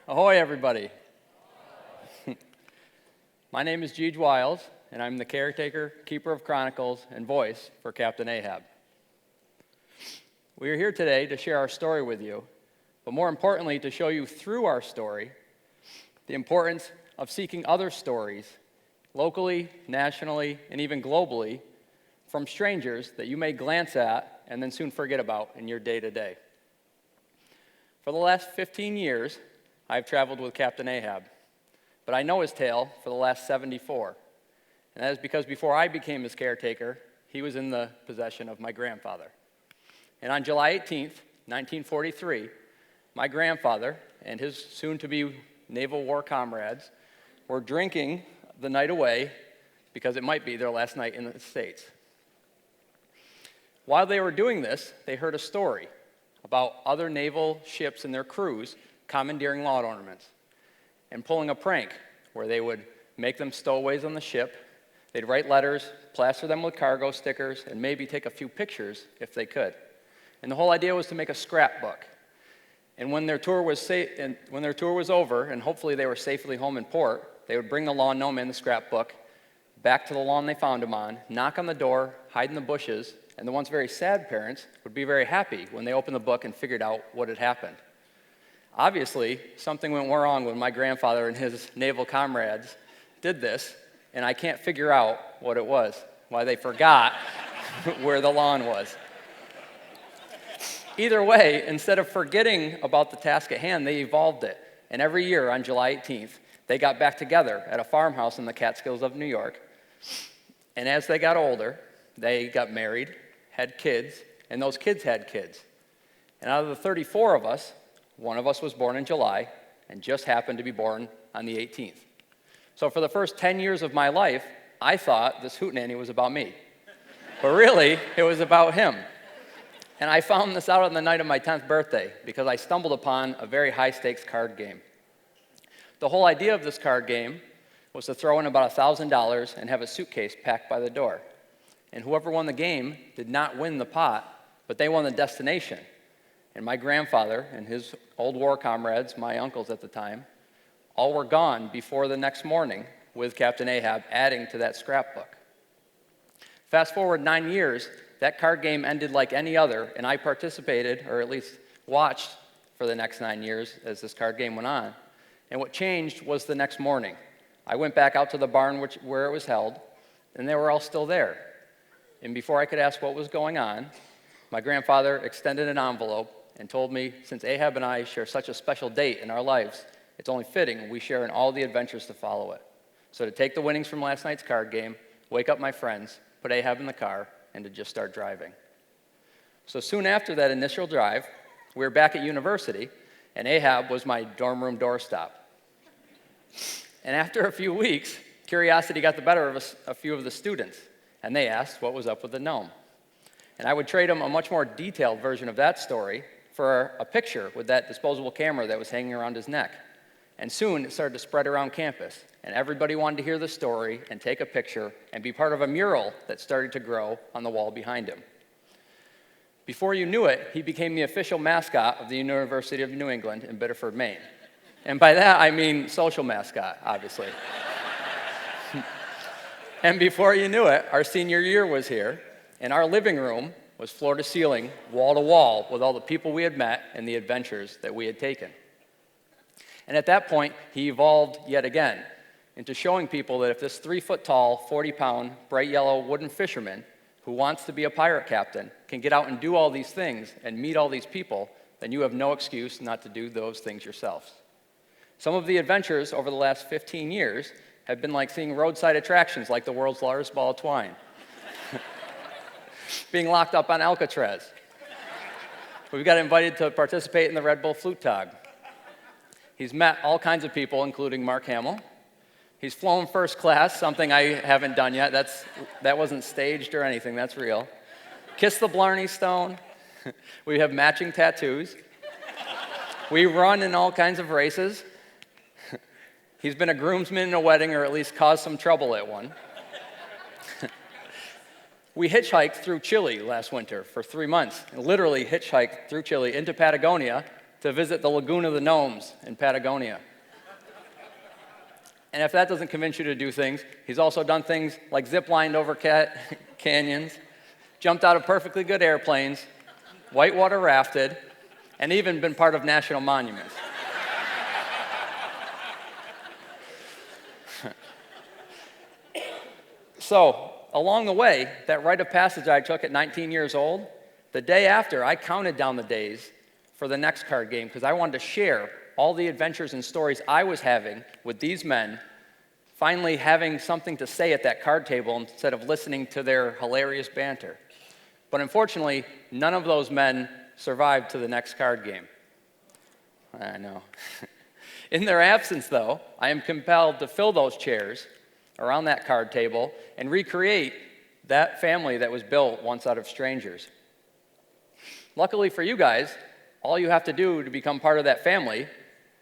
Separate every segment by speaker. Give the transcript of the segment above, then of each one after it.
Speaker 1: Ahoy, everybody. My name is Geeg Wiles, and I'm the caretaker, keeper of chronicles, and voice for Captain Ahab. We are here today to share our story with you, but more importantly, to show you through our story the importance of seeking other stories, locally, nationally, and even globally, from strangers that you may glance at and then soon forget about in your day-to-day. For the last 15 years, I've traveled with Captain Ahab, but I know his tale for the last 74. And that is because before I became his caretaker, he was in the possession of my grandfather. And on July 18th, 1943, my grandfather and his soon-to-be naval war comrades were drinking the night away because it might be their last night in the States. While they were doing this, they heard a story about other naval ships and their crews commandeering lawn ornaments and pulling a prank where they would make them stowaways on the ship. They'd write letters, plaster them with cargo stickers, and maybe take a few pictures if they could. And the whole idea was to make a scrapbook. And when their tour was over, and hopefully they were safely home in port, they would bring the lawn gnome and the scrapbook back to the lawn they found him on, knock on the door, hide in the bushes, and the once very sad parents would be very happy when they opened the book and figured out what had happened. Obviously, something went wrong when my grandfather and his naval comrades did this, and I can't figure out what it was, why they forgot where the lawn was. Either way, instead of forgetting about the task at hand, they evolved it. And every year on July 18th, they got back together at a farmhouse in the Catskills of New York. And as they got older, they got married, had kids, and those kids had kids. And out of the 34 of us, one of us was born in July and just happened to be born on the 18th. So for the first 10 years of my life, I thought this hootenanny was about me. But really, it was about him. And I found this out on the night of my 10th birthday because I stumbled upon a very high-stakes card game. The whole idea of this card game was to throw in about $1,000 and have a suitcase packed by the door. And whoever won the game did not win the pot, but they won the destination. And my grandfather and his old war comrades, my uncles at the time, all were gone before the next morning with Captain Ahab adding to that scrapbook. Fast forward 9 years, that card game ended like any other, and I participated, or at least watched, for the next 9 years as this card game went on. And what changed was the next morning. I went back out to the barn where it was held, and they were all still there. And before I could ask what was going on, my grandfather extended an envelope and told me, since Ahab and I share such a special date in our lives, it's only fitting we share in all the adventures to follow it. So to take the winnings from last night's card game, wake up my friends, put Ahab in the car, and to just start driving. So soon after that initial drive, we were back at university, and Ahab was my dorm room doorstop. And after a few weeks, curiosity got the better of a few of the students, and they asked what was up with the gnome. And I would trade them a much more detailed version of that story for a picture with that disposable camera that was hanging around his neck. And soon it started to spread around campus, and everybody wanted to hear the story and take a picture and be part of a mural that started to grow on the wall behind him. Before you knew it, he became the official mascot of the University of New England in Biddeford, Maine. And by that, I mean social mascot, obviously. And before you knew it, our senior year was here, and our living room was floor to ceiling, wall to wall, with all the people we had met and the adventures that we had taken. And at that point, he evolved yet again into showing people that if this 3-foot-tall, 40-pound, bright yellow wooden fisherman who wants to be a pirate captain can get out and do all these things and meet all these people, then you have no excuse not to do those things yourselves. Some of the adventures over the last 15 years have been like seeing roadside attractions like the world's largest ball of twine, being locked up on Alcatraz. We've got invited to participate in the Red Bull Flute Tog. He's met all kinds of people, including Mark Hamill. He's flown first class, something I haven't done yet. That wasn't staged or anything, that's real. Kissed the Blarney Stone. We have matching tattoos. We run in all kinds of races. He's been a groomsman in a wedding, or at least caused some trouble at one. We hitchhiked through Chile last winter for 3 months, literally hitchhiked through Chile into Patagonia to visit the Lagoon of the Gnomes in Patagonia. And if that doesn't convince you to do things, he's also done things like zip-lined over canyons, jumped out of perfectly good airplanes, whitewater rafted, and even been part of national monuments. So, along the way, that rite of passage I took at 19 years old, the day after, I counted down the days for the next card game because I wanted to share all the adventures and stories I was having with these men, finally having something to say at that card table instead of listening to their hilarious banter. But unfortunately, none of those men survived to the next card game. I know. In their absence, though, I am compelled to fill those chairs around that card table and recreate that family that was built once out of strangers. Luckily for you guys, all you have to do to become part of that family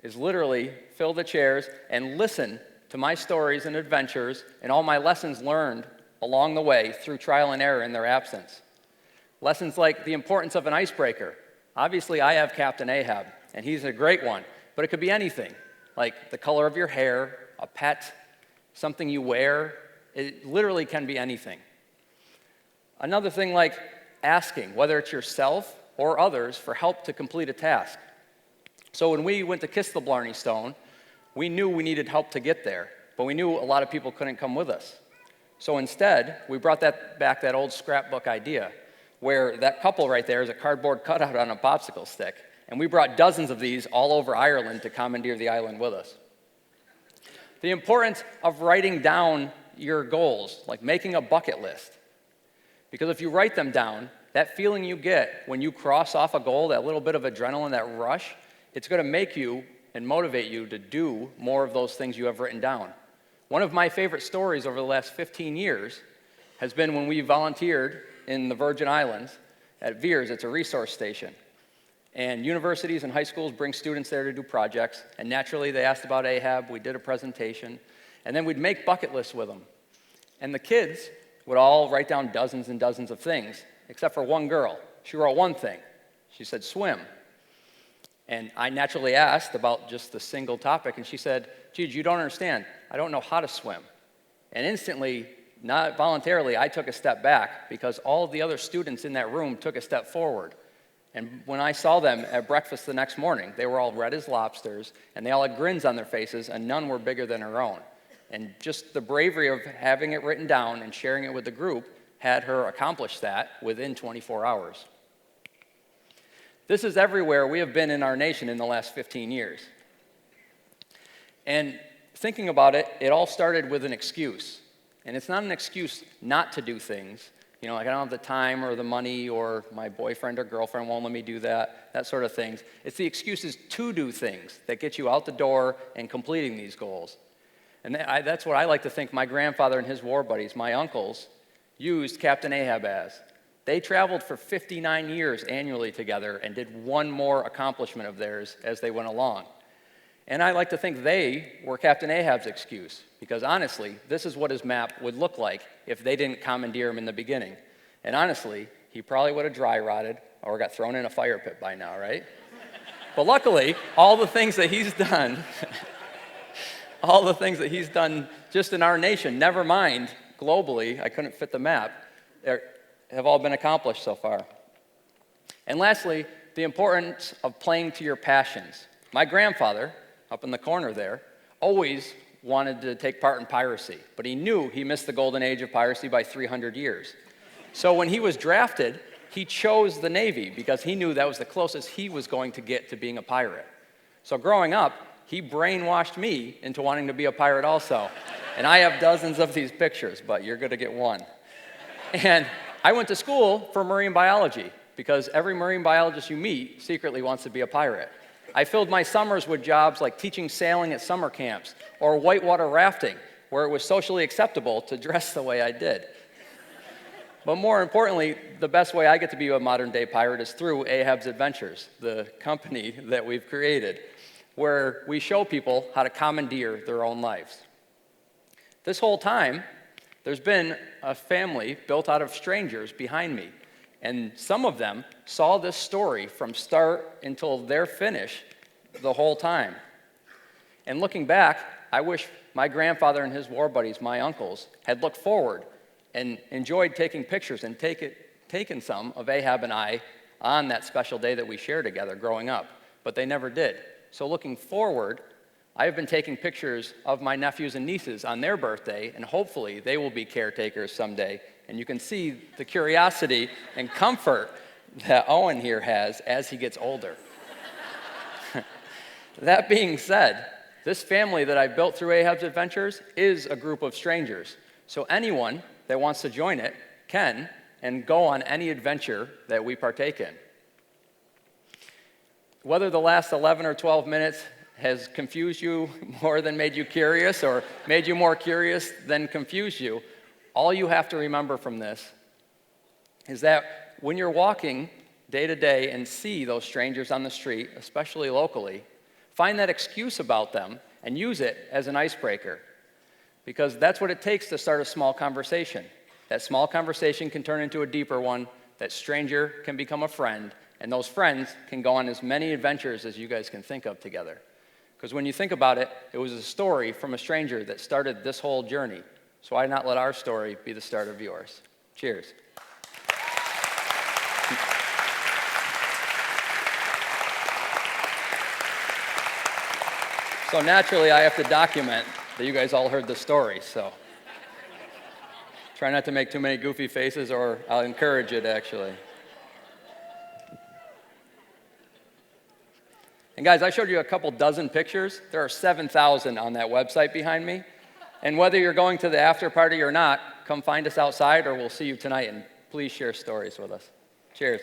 Speaker 1: is literally fill the chairs and listen to my stories and adventures and all my lessons learned along the way through trial and error in their absence. Lessons like the importance of an icebreaker. Obviously, I have Captain Ahab, and he's a great one, but it could be anything, like the color of your hair, a pet, something you wear. It literally can be anything. Another thing like asking, whether it's yourself or others, for help to complete a task. So when we went to kiss the Blarney Stone, we knew we needed help to get there, but we knew a lot of people couldn't come with us. So instead, we brought that old scrapbook idea, where that couple right there is a cardboard cutout on a popsicle stick, and we brought dozens of these all over Ireland to commandeer the island with us. The importance of writing down your goals, like making a bucket list. Because if you write them down, that feeling you get when you cross off a goal, that little bit of adrenaline, that rush, it's going to make you and motivate you to do more of those things you have written down. One of my favorite stories over the last 15 years has been when we volunteered in the Virgin Islands at Veers. It's a resource station. And universities and high schools bring students there to do projects. And naturally, they asked about Ahab. We did a presentation. And then we'd make bucket lists with them. And the kids would all write down dozens and dozens of things, except for one girl. She wrote one thing. She said, swim. And I naturally asked about just the single topic, and she said, Geeg, you don't understand. I don't know how to swim. And instantly, not voluntarily, I took a step back because all of the other students in that room took a step forward. And when I saw them at breakfast the next morning, they were all red as lobsters, and they all had grins on their faces, and none were bigger than her own. And just the bravery of having it written down and sharing it with the group had her accomplish that within 24 hours. This is everywhere we have been in our nation in the last 15 years. And thinking about it, it all started with an excuse. And it's not an excuse not to do things. You know, like I don't have the time or the money or my boyfriend or girlfriend won't let me do that sort of things. It's the excuses to do things that get you out the door and completing these goals. And that's what I like to think my grandfather and his war buddies, my uncles, used Captain Ahab as. They traveled for 59 years annually together and did one more accomplishment of theirs as they went along. And I like to think they were Captain Ahab's excuse, because honestly, this is what his map would look like if they didn't commandeer him in the beginning. And honestly, he probably would have dry rotted or got thrown in a fire pit by now, right? But luckily, all the things that he's done, all the things that he's done just in our nation, never mind globally, I couldn't fit the map, have all been accomplished so far. And lastly, the importance of playing to your passions. My grandfather, up in the corner there, always wanted to take part in piracy, but he knew he missed the golden age of piracy by 300 years. So when he was drafted, he chose the Navy because he knew that was the closest he was going to get to being a pirate. So growing up, he brainwashed me into wanting to be a pirate also. And I have dozens of these pictures, but you're going to get one. And I went to school for marine biology because every marine biologist you meet secretly wants to be a pirate. I filled my summers with jobs like teaching sailing at summer camps or whitewater rafting, where it was socially acceptable to dress the way I did. But more importantly, the best way I get to be a modern-day pirate is through Ahab's Adventures, the company that we've created, where we show people how to commandeer their own lives. This whole time, there's been a family built out of strangers behind me, And some of them saw this story from start until their finish the whole time. And looking back, I wish my grandfather and his war buddies, my uncles, had looked forward and enjoyed taking pictures and taken some of Ahab and I on that special day that we shared together growing up. But they never did. So looking forward, I have been taking pictures of my nephews and nieces on their birthday, and hopefully they will be caretakers someday. And you can see the curiosity and comfort that Owen here has as he gets older. That being said, this family that I built through Ahab's adventures is a group of strangers. So anyone that wants to join it can and go on any adventure that we partake in. Whether the last 11 or 12 minutes has confused you more than made you curious, or made you more curious than confused you, all you have to remember from this is that when you're walking day to day and see those strangers on the street, especially locally, find that excuse about them and use it as an icebreaker, because that's what it takes to start a small conversation. That small conversation can turn into a deeper one, that stranger can become a friend, and those friends can go on as many adventures as you guys can think of together. Because when you think about it, it was a story from a stranger that started this whole journey. So why not let our story be the start of yours? Cheers. So naturally, I have to document that you guys all heard the story, so try not to make too many goofy faces, or I'll encourage it, actually. And guys, I showed you a couple dozen pictures. There are 7,000 on that website behind me. And whether you're going to the after party or not, come find us outside, or we'll see you tonight, and please share stories with us. Cheers.